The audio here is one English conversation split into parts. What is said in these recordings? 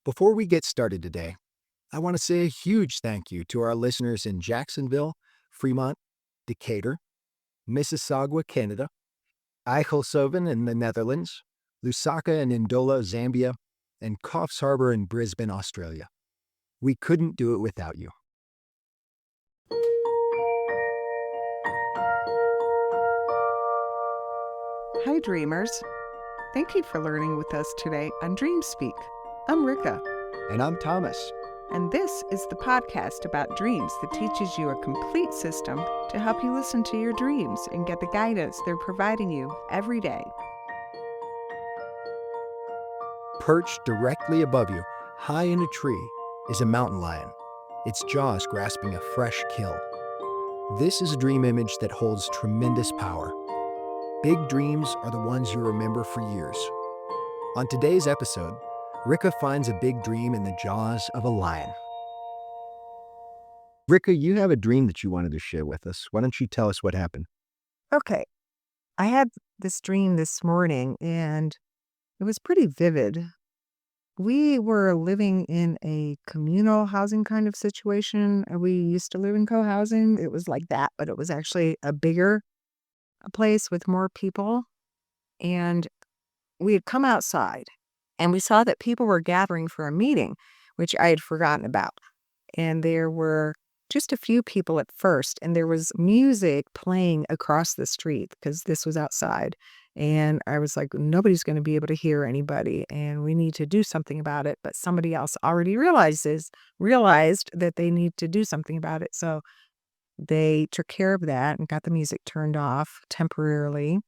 Before we get started today, I want to say a huge thank you to our listeners in Jacksonville, Fremont, Decatur, Mississauga, Canada, Eindhoven in the Netherlands, Lusaka and Ndola, Zambia, and Coffs Harbour in Brisbane, Australia. We couldn't do it without you. Hi, dreamers. Thank you for learning with us today on Dream Speak. I'm Rica. And I'm Thomas. And this is the podcast about dreams that teaches you a complete system to help you listen to your dreams and get the guidance they're providing you every day. Perched directly above you, high in a tree, is a mountain lion, its jaws grasping a fresh kill. This is a dream image that holds tremendous power. Big dreams are the ones you remember for years. On today's episode, Rica finds a big dream in the jaws of a lion. Rica, you have a dream that you wanted to share with us. Why don't you tell us what happened? Okay, I had this dream this morning and it was pretty vivid. We were living in a communal housing kind of situation. We used to live in co-housing. It was like that, but it was actually a bigger place with more people. And we had come outside and we saw that people were gathering for a meeting, which I had forgotten about. And there were just a few people at first, and there was music playing across the street because this was outside. And I was like, nobody's going to be able to hear anybody, and we need to do something about it. But somebody else already realized that they need to do something about it. So they took care of that and got the music turned off temporarily.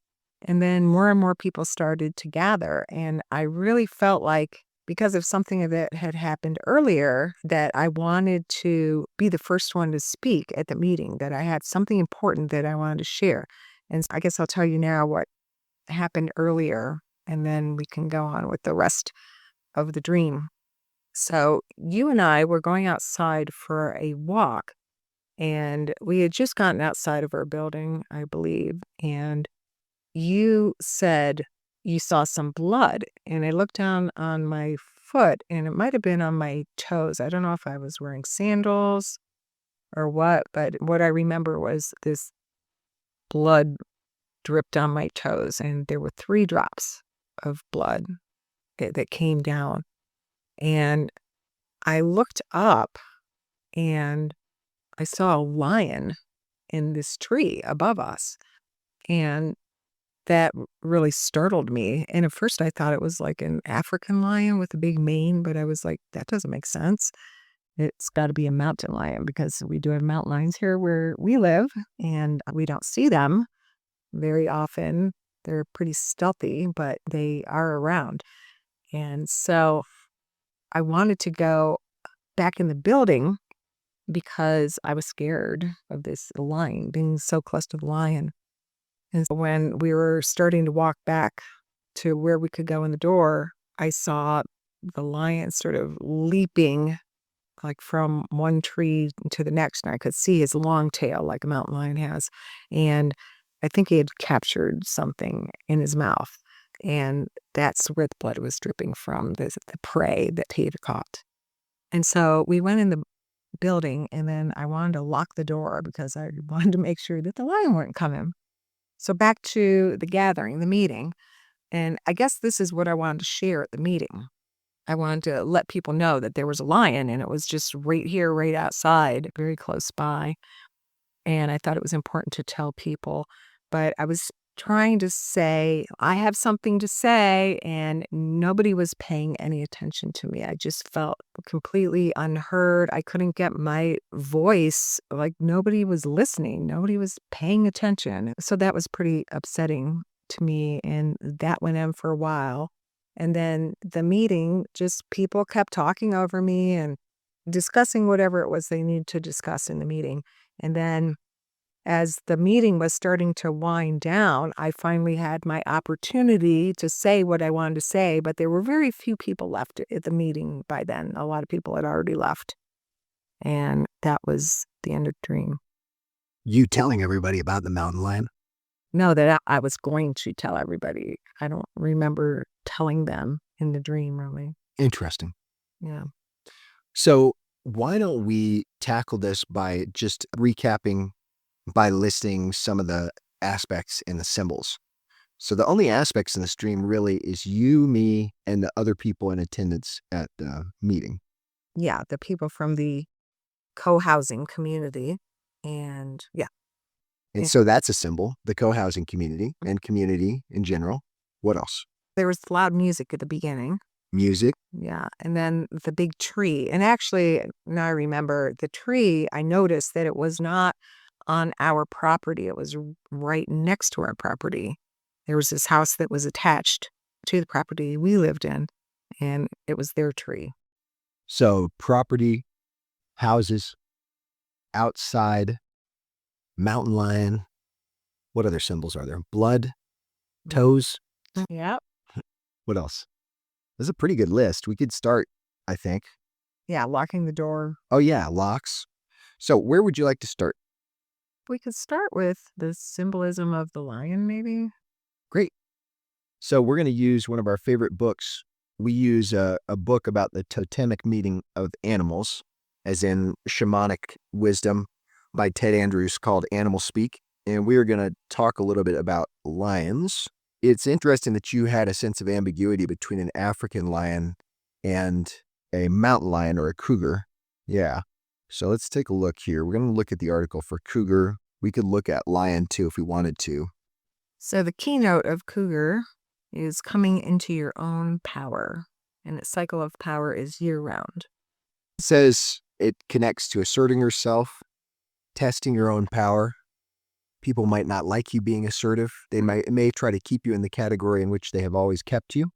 And then more and more people started to gather. And I really felt like, because of something that had happened earlier, that I wanted to be the first one to speak at the meeting, that I had something important that I wanted to share. And I guess I'll tell you now what happened earlier, and then we can go on with the rest of the dream. So you and I were going outside for a walk, and we had just gotten outside of our building, I believe, and you said you saw some blood, and I looked down on my foot, and it might have been on my toes. I don't know if I was wearing sandals or what, but what I remember was this blood dripped on my toes, and there were 3 drops of blood that came down. And I looked up, and I saw a lion in this tree above us, and that really startled me. And at first I thought it was like an African lion with a big mane, but I was like, that doesn't make sense. It's got to be a mountain lion because we do have mountain lions here where we live, and we don't see them very often. They're pretty stealthy, but they are around. And so I wanted to go back in the building because I was scared of this lion, being so close to the lion. And when we were starting to walk back to where we could go in the door, I saw the lion sort of leaping like from one tree to the next. And I could see his long tail like a mountain lion has. And I think he had captured something in his mouth. And that's where the blood was dripping from, the prey that he had caught. And so we went in the building, and then I wanted to lock the door because I wanted to make sure that the lion weren't coming. So back to the gathering, the meeting, and I guess this is what I wanted to share at the meeting. I wanted to let people know that there was a lion, and it was just right here, right outside, very close by. And I thought it was important to tell people, but I was trying to say, I have something to say, and nobody was paying any attention to me. I just felt completely unheard. I couldn't get my voice, like nobody was listening. Nobody was paying attention. So that was pretty upsetting to me, and that went on for a while. And then the meeting, just people kept talking over me and discussing whatever it was they needed to discuss in the meeting. And then as the meeting was starting to wind down, I finally had my opportunity to say what I wanted to say, but there were very few people left at the meeting by then. A lot of people had already left. And that was the end of the dream. You telling everybody about the mountain lion? No, that I was going to tell everybody. I don't remember telling them in the dream, really. Interesting. Yeah. So why don't we tackle this by just recapping by listing some of the aspects in the symbols? So the only aspects in the stream really is you, me, and the other people in attendance at the meeting. Yeah. The people from the co-housing community. And yeah. And Yeah. so that's a symbol, the co-housing community and community in general. What else? There was loud music at the beginning. Music. Yeah. And then the big tree. And actually, now I remember the tree, I noticed that it was not on our property. It was right next to our property. There was this house that was attached to the property we lived in, and it was their tree. So property, houses, outside, mountain lion. What other symbols are there? Blood, toes. Yep. What else? This is a pretty good list. We could start, I think. Yeah. Locking the door. Oh yeah, locks. So where would you like to start? We could start with the symbolism of the lion, maybe. Great. So we're going to use one of our favorite books. We use a book about the totemic meaning of animals, as in shamanic wisdom by Ted Andrews called Animal Speak. And we are going to talk a little bit about lions. It's interesting that you had a sense of ambiguity between an African lion and a mountain lion or a cougar. Yeah. So let's take a look here. We're going to look at the article for cougar. We could look at lion too if we wanted to. So the keynote of cougar is coming into your own power, and its cycle of power is year-round. It says it connects to asserting yourself, testing your own power. People might not like you being assertive. They may try to keep you in the category in which they have always kept you.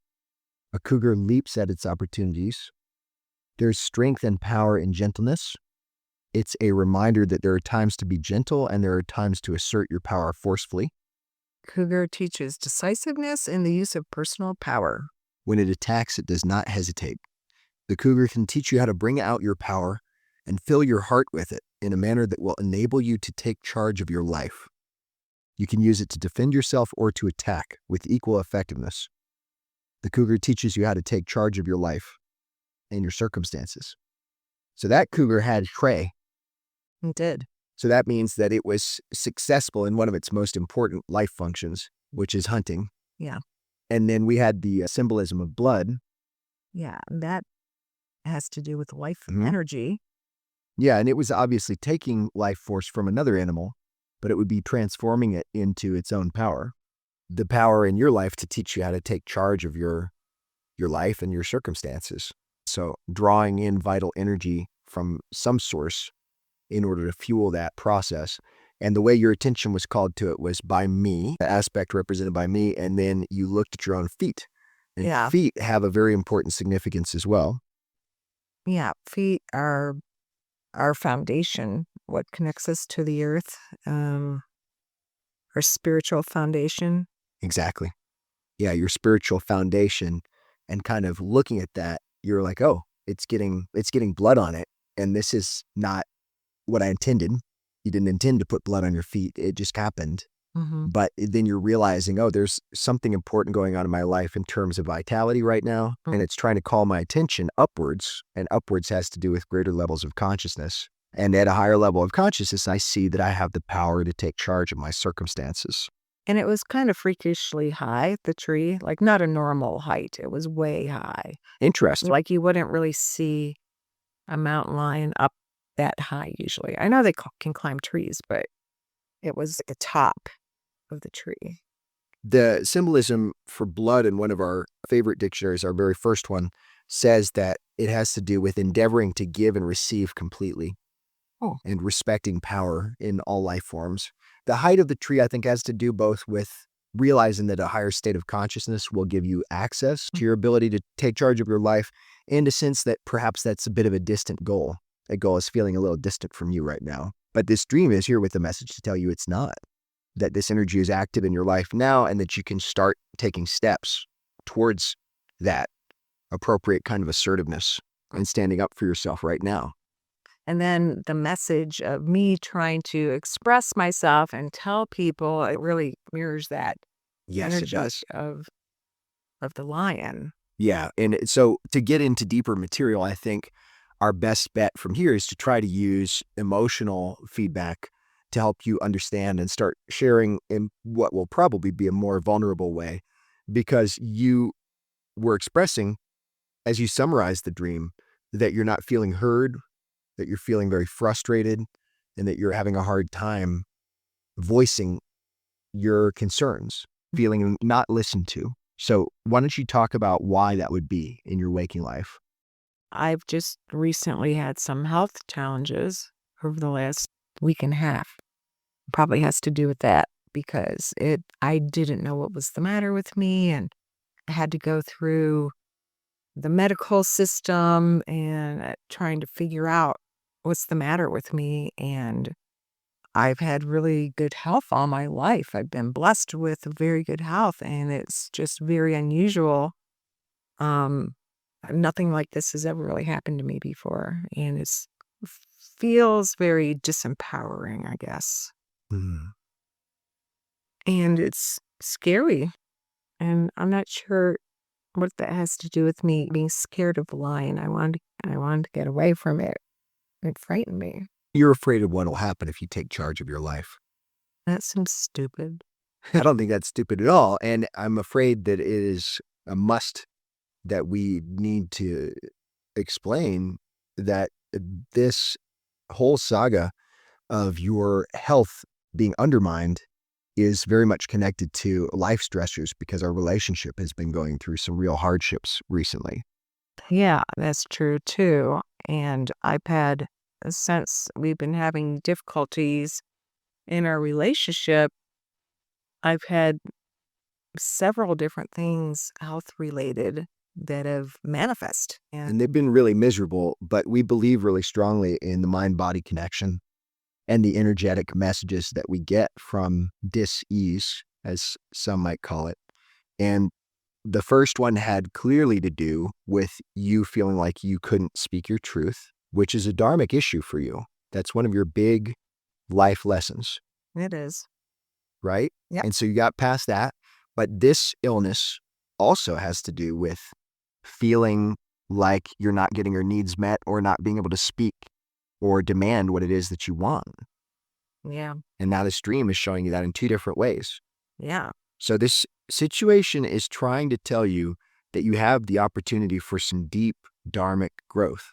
A cougar leaps at its opportunities. There's strength and power in gentleness. It's a reminder that there are times to be gentle and there are times to assert your power forcefully. Cougar teaches decisiveness and the use of personal power. When it attacks, it does not hesitate. The cougar can teach you how to bring out your power and fill your heart with it in a manner that will enable you to take charge of your life. You can use it to defend yourself or to attack with equal effectiveness. The cougar teaches you how to take charge of your life and your circumstances. So that cougar had prey. It did. So that means that it was successful in one of its most important life functions, which is hunting. Yeah. And then we had the symbolism of blood. Yeah. That has to do with life Mhm. energy. Yeah, and it was obviously taking life force from another animal, but it would be transforming it into its own power. The power in your life to teach you how to take charge of your life and your circumstances. So drawing in vital energy from some source in order to fuel that process. And the way your attention was called to it was by me, the aspect represented by me, and then you looked at your own feet. And Yeah. feet have a very important significance as well. Yeah. Feet are our foundation, what connects us to the earth, our spiritual foundation. Exactly. Yeah, your spiritual foundation, and kind of looking at that, you're like, oh, it's getting blood on it. And this is not what I intended. You didn't intend to put blood on your feet. It just happened. Mm-hmm. But then you're realizing, oh, there's something important going on in my life in terms of vitality right now. Mm. And it's trying to call my attention upwards. And upwards has to do with greater levels of consciousness. And at a higher level of consciousness, I see that I have the power to take charge of my circumstances. And it was kind of freakishly high, the tree, like not a normal height. It was way high. Interesting. Like you wouldn't really see a mountain lion up that high usually. I know they can climb trees, but it was at the top of the tree. The symbolism for blood in one of our favorite dictionaries, our very first one, says that it has to do with endeavoring to give and receive completely. Oh. And respecting power in all life forms. The height of the tree, I think, has to do both with realizing that a higher state of consciousness will give you access to your ability to take charge of your life, and a sense that perhaps that's a bit of a distant goal. A goal is feeling a little distant from you right now. But this dream is here with a message to tell you it's not. That this energy is active in your life now, and that you can start taking steps towards that appropriate kind of assertiveness and standing up for yourself right now. And then the message of me trying to express myself and tell people, it really mirrors that Yes, it energy does. of the lion. Yeah. And so to get into deeper material, I think our best bet from here is to try to use emotional feedback to help you understand and start sharing in what will probably be a more vulnerable way, because you were expressing, as you summarize the dream, that you're not feeling heard, that you're feeling very frustrated, and that you're having a hard time voicing your concerns, feeling not listened to. So why don't you talk about why that would be in your waking life? I've just recently had some health challenges over the last week and a half. Probably has to do with that because I didn't know what was the matter with me, and I had to go through the medical system and trying to figure out what's the matter with me. And I've had really good health all my life. I've been blessed with very good health, and it's just very unusual. Um, Nothing like this has ever really happened to me before, and feels very disempowering, I guess. Mm. And it's scary, and I'm not sure what that has to do with me being scared of the lion. I wanted to get away from it. It frightened me. You're afraid of what will happen if you take charge of your life. That seems stupid. I don't think that's stupid at all. And I'm afraid that it is a must that we need to explain that this whole saga of your health being undermined is very much connected to life stressors, because our relationship has been going through some real hardships recently. Yeah, that's true too. And I've had, since we've been having difficulties in our relationship, I've had several different things health related that have manifest. And And they've been really miserable, but we believe really strongly in the mind-body connection and the energetic messages that we get from dis-ease, as some might call it. And the first one had clearly to do with you feeling like you couldn't speak your truth, which is a dharmic issue for you. That's one of your big life lessons, it is. right? Yep. And so you got past that. But this illness also has to do with feeling like you're not getting your needs met, or not being able to speak or demand what it is that you want. Yeah. And now this dream is showing you that in two different ways. Yeah. So this situation is trying to tell you that you have the opportunity for some deep dharmic growth.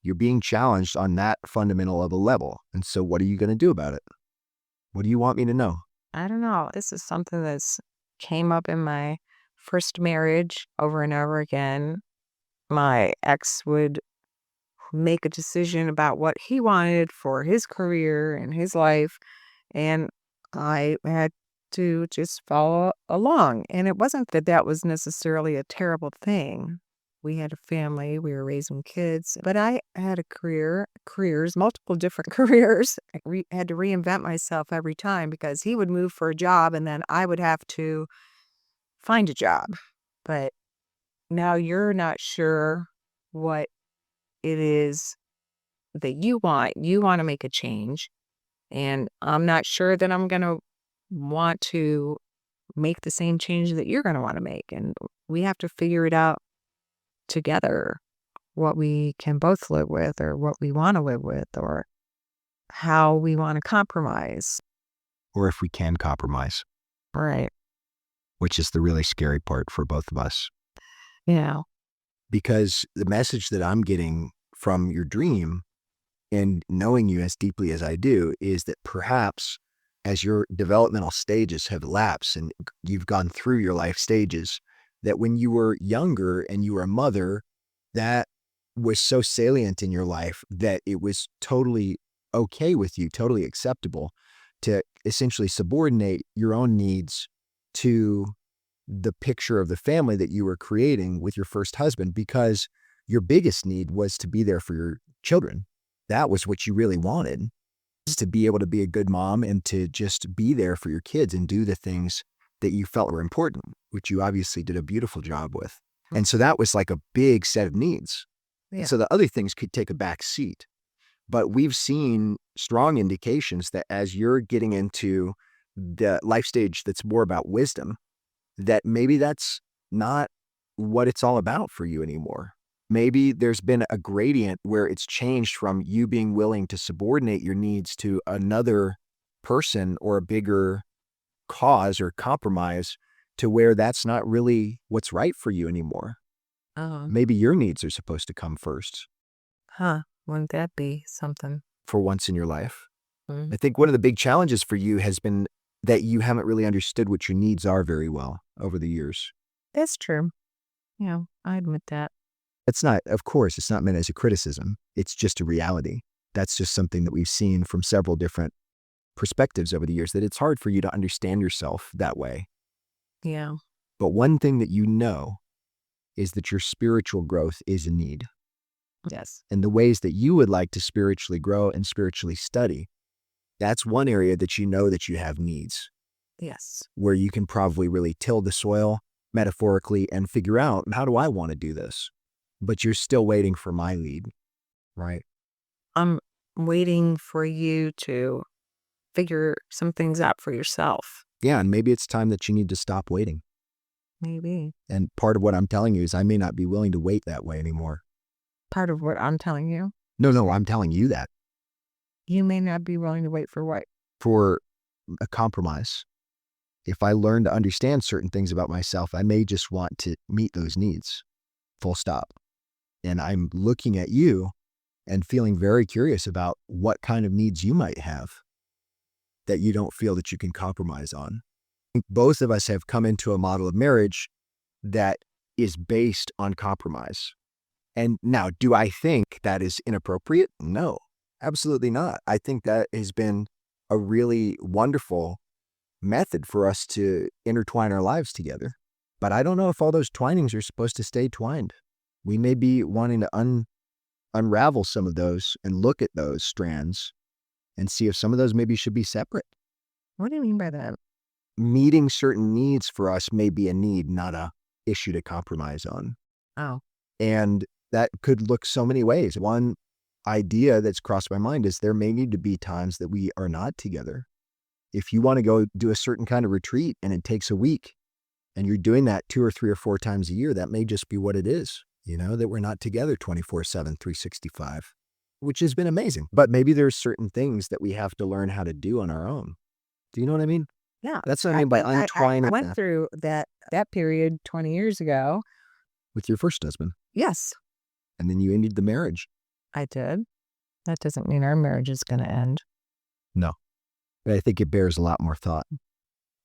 You're being challenged on that fundamental of a level. And so what are you going to do about it? What do you want me to know? I don't know. This is something that's came up in my first marriage over and over again. My ex would make a decision about what he wanted for his career and his life, and I had to just follow along. And it wasn't that that was necessarily a terrible thing. We had a family, we were raising kids, but I had a careers, multiple different careers. Had to reinvent myself every time because he would move for a job and then I would have to find a job. But now you're not sure what it is that you want. You want to make a change. And I'm not sure that I'm going to want to make the same change that you're going to want to make. And we have to figure it out together, what we can both live with, or what we want to live with, or how we want to compromise. Or if we can compromise, Right. which is the really scary part for both of us. Yeah. Because the message that I'm getting from your dream, and knowing you as deeply as I do, is that perhaps as your developmental stages have elapsed and you've gone through your life stages, that when you were younger and you were a mother, that was so salient in your life that it was totally okay with you, totally acceptable to essentially subordinate your own needs to the picture of the family that you were creating with your first husband, because your biggest need was to be there for your children. That was what you really wanted, is to be able to be a good mom and to just be there for your kids and do the things that you felt were important, which you obviously did a beautiful job with. And so that was like a big set of needs. Yeah. And so the other things could take a back seat. But we've seen strong indications that as you're getting into the life stage that's more about wisdom, that maybe that's not what it's all about for you anymore. Maybe there's been a gradient where it's changed from you being willing to subordinate your needs to another person or a bigger cause or compromise to where that's not really what's right for you anymore. Oh, Maybe your needs are supposed to come first wouldn't that be something? for once in your life. Mm, I think one of the big challenges for you has been that you haven't really understood what your needs are very well over the years. that's true. Yeah, I admit that. It's not, of course, it's not meant as a criticism. It's just a reality. That's just something that we've seen from several different perspectives over the years, that it's hard for you to understand yourself that way. Yeah. But one thing that you know is that your spiritual growth is a need. Yes. And the ways that you would like to spiritually grow and spiritually study, that's one area that you know that you have needs, Yes. where you can probably really till the soil metaphorically and figure out, how do I want to do this? But you're still waiting for my lead, right? I'm waiting for you to figure some things out for yourself. Yeah, and maybe it's time that you need to stop waiting. Maybe. And part of what I'm telling you is I may not be willing to wait that way anymore. Part of what I'm telling you. No, I'm telling you that You may not be willing to wait for what? for a compromise. If I learn to understand certain things about myself, I may just want to meet those needs, full stop. And I'm looking at you and feeling very curious about what kind of needs you might have that you don't feel that you can compromise on. I think both of us have come into a model of marriage that is based on compromise. And now, do I think that is inappropriate? No, absolutely not. I think that has been a really wonderful method for us to intertwine our lives together. But I don't know if all those twinings are supposed to stay twined. We may be wanting to unravel some of those and look at those strands and see if some of those maybe should be separate. What do you mean by that? Meeting certain needs for us may be a need, not a issue to compromise on. Oh, And that could look so many ways. One idea that's crossed my mind is there may need to be times that we are not together. If you want to go do a certain kind of retreat and it takes a week and you're doing that 2 or 3 or 4 times a year, that may just be what it is, that we're not together 24/7, 365, which has been amazing. But maybe there's certain things that we have to learn how to do on our own. Do you know what I mean? yeah. That's what I mean by I untwining went through that period 20 years ago. with your first husband. Yes, And then you ended the marriage. I did. That doesn't mean our marriage is going to end. No. But I think it bears a lot more thought.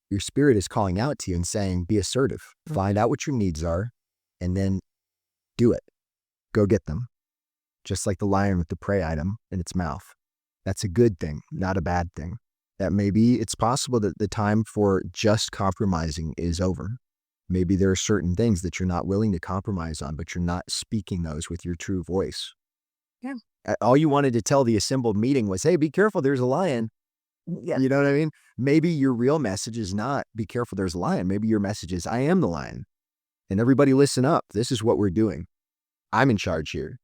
Your spirit is calling out to you and saying, be assertive. Find out what your needs are, and then do it. Go get them. Just like the lion with the prey item in its mouth. That's a good thing, not a bad thing. That maybe it's possible that the time for just compromising is over. Maybe there are certain things that you're not willing to compromise on, but you're not speaking those with your true voice. Yeah. All you wanted to tell the assembled meeting was, hey, be careful, there's a lion. Yeah. You know what I mean? Maybe your real message is not, be careful, there's a lion. Maybe your message is, I am the lion. And everybody listen up. This is what we're doing. I'm in charge here.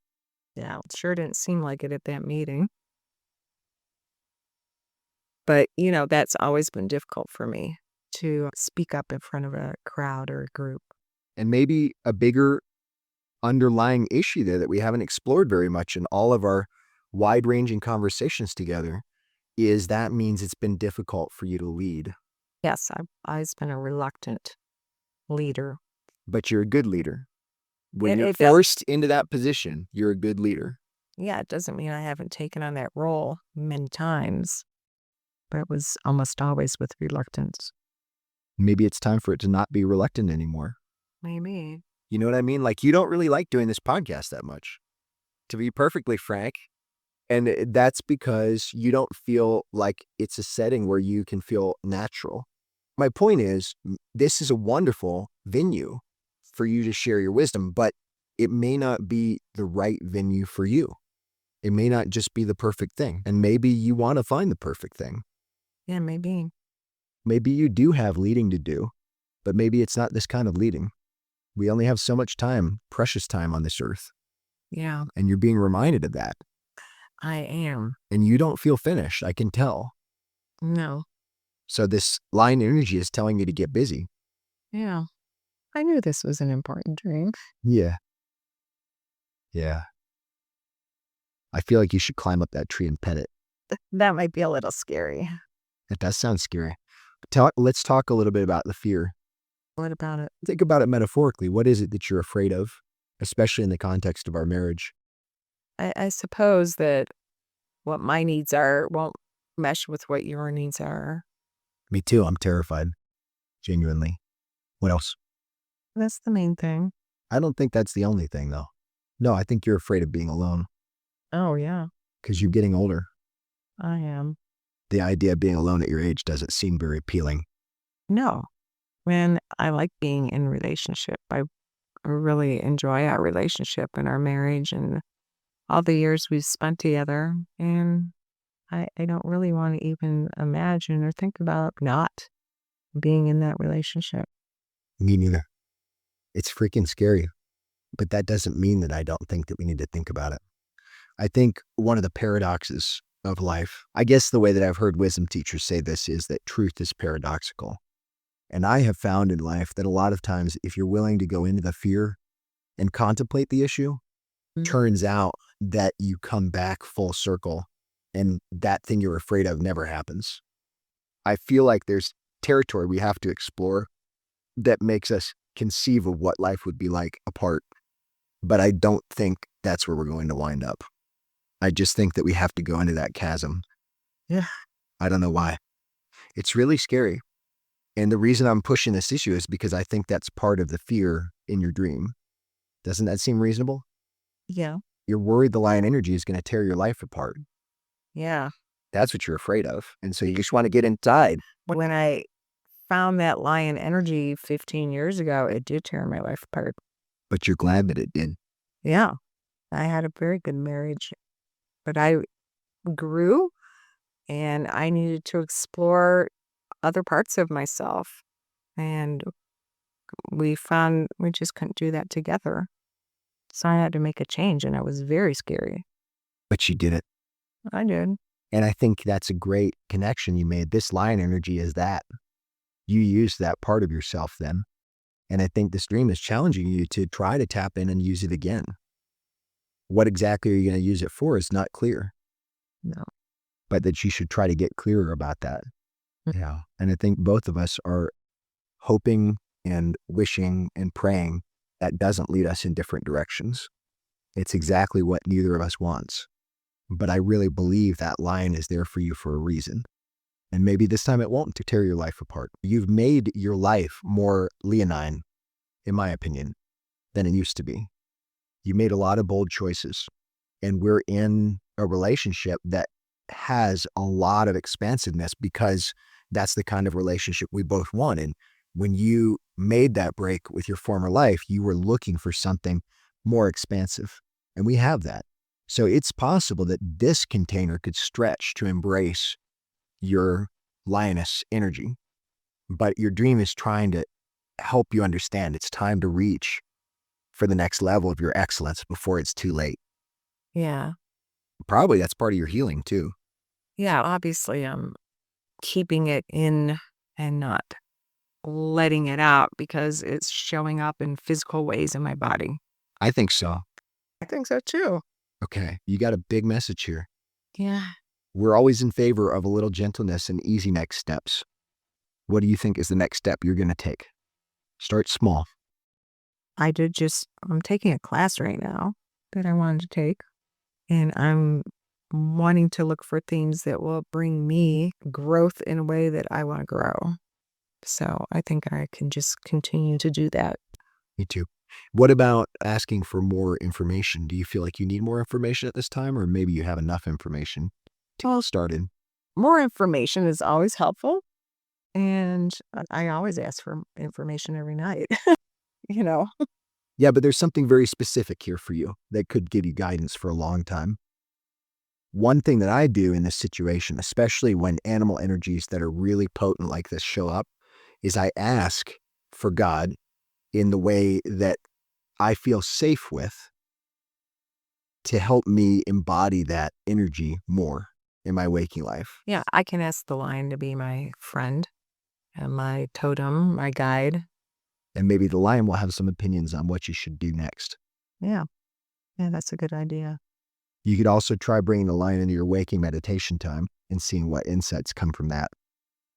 Yeah, it sure didn't seem like it at that meeting. But, that's always been difficult for me to speak up in front of a crowd or a group. And maybe a bigger underlying issue there that we haven't explored very much in all of our wide-ranging conversations together is that means it's been difficult for you to lead. Yes, I've always been a reluctant leader. But you're a good leader. When you're It does. forced into that position, you're a good leader. Yeah, it doesn't mean I haven't taken on that role many times, but it was almost always with reluctance. Maybe it's time for it to not be reluctant anymore. Maybe. You know what I mean? Like, you don't really like doing this podcast that much, to be perfectly frank. And that's because you don't feel like it's a setting where you can feel natural. My point is, this is a wonderful venue for you to share your wisdom, but it may not be the right venue for you. It may not just be the perfect thing. And maybe you want to find the perfect thing. Yeah, maybe. Maybe you do have leading to do, but maybe it's not this kind of leading. We only have so much time, precious time on this earth. Yeah, And you're being reminded of that. I am. And you don't feel finished, I can tell. No. So this line energy is telling you to get busy. Yeah. I knew this was an important dream. Yeah. Yeah. I feel like you should climb up that tree and pet it. That might be a little scary. It does sound scary. Let's talk a little bit about the fear. What about it? Think about it metaphorically. What is it that you're afraid of, especially in the context of our marriage? I suppose that what my needs are won't mesh with what your needs are. Me too. I'm terrified. Genuinely. What else? That's the main thing. I don't think that's the only thing, though. No, I think you're afraid of being alone Oh, yeah, because you're getting older. I am. The idea of being alone at your age doesn't seem very appealing. No, when I like being in relationship, I really enjoy our relationship and our marriage and all the years we've spent together. And I don't really want to even imagine or think about not being in that relationship. Me neither. It's freaking scary. But that doesn't mean that I don't think that we need to think about it. I think one of the paradoxes of life, I guess the way that I've heard wisdom teachers say this is that truth is paradoxical. And I have found in life that a lot of times, if you're willing to go into the fear and contemplate the issue, turns out that you come back full circle and that thing you're afraid of never happens. I feel like there's territory we have to explore that makes us conceive of what life would be like apart. But I don't think that's where we're going to wind up. I just think that we have to go into that chasm. Yeah. I don't know why. It's really scary. And the reason I'm pushing this issue is because I think that's part of the fear in your dream. Doesn't that seem reasonable? Yeah. You're worried the lion energy is going to tear your life apart. Yeah. That's what you're afraid of. And so you just want to get inside. When I found that lion energy 15 years ago, it did tear my life apart. But you're glad that it did. Yeah. I had a very good marriage, but I grew and I needed to explore other parts of myself. And we found we just couldn't do that together. So I had to make a change, and it was very scary. But you did it. I did. And I think that's a great connection you made. This lion energy is that. You use that part of yourself then. And I think this dream is challenging you to try to tap in and use it again. What exactly are you going to use it for is not clear. No. But that you should try to get clearer about that. Yeah. And I think both of us are hoping and wishing and praying that doesn't lead us in different directions. It's exactly what neither of us wants. But I really believe that lion is there for you for a reason. And maybe this time it won't to tear your life apart. You've made your life more leonine, in my opinion, than it used to be. You made a lot of bold choices. And we're in a relationship that has a lot of expansiveness because that's the kind of relationship we both want. And when you made that break with your former life, you were looking for something more expansive. And we have that. So it's possible that this container could stretch to embrace your lioness energy. But your dream is trying to help you understand it's time to reach for the next level of your excellence before it's too late. Yeah. Probably that's part of your healing too. Yeah, obviously I'm keeping it in and not letting it out because it's showing up in physical ways in my body. I think so. I think so too. Okay, you got a big message here. Yeah. We're always in favor of a little gentleness and easy next steps. What do you think is the next step you're going to take? Start small. I'm taking a class right now that I wanted to take, and I'm wanting to look for things that will bring me growth in a way that I want to grow. So I think I can just continue to do that. Me too. What about asking for more information? Do you feel like you need more information at this time, or maybe you have enough information to get started? More information is always helpful, and I always ask for information every night, you know? Yeah, but there's something very specific here for you that could give you guidance for a long time. One thing that I do in this situation, especially when animal energies that are really potent like this show up, is I ask for God in the way that I feel safe with to help me embody that energy more in my waking life. Yeah, I can ask the lion to be my friend and my totem, my guide. And maybe the lion will have some opinions on what you should do next. Yeah. Yeah, that's a good idea. You could also try bringing the lion into your waking meditation time and seeing what insights come from that.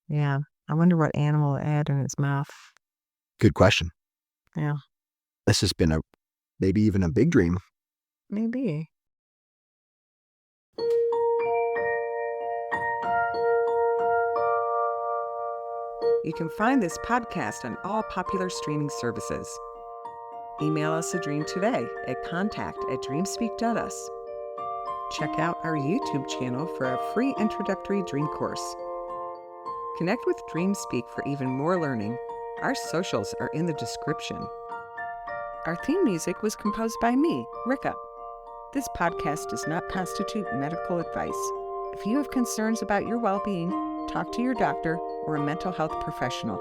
Yeah. I wonder what animal it had in its mouth. Good question. Yeah. This has been maybe even a big dream. Maybe. You can find this podcast on all popular streaming services. Email us a dream today at contact@dreamspeak.us. Check out our YouTube channel for a free introductory dream course. Connect with DreamSpeak for even more learning. Our socials are in the description. Our theme music was composed by me, Rica. This podcast does not constitute medical advice. If you have concerns about your well-being, talk to your doctor or a mental health professional.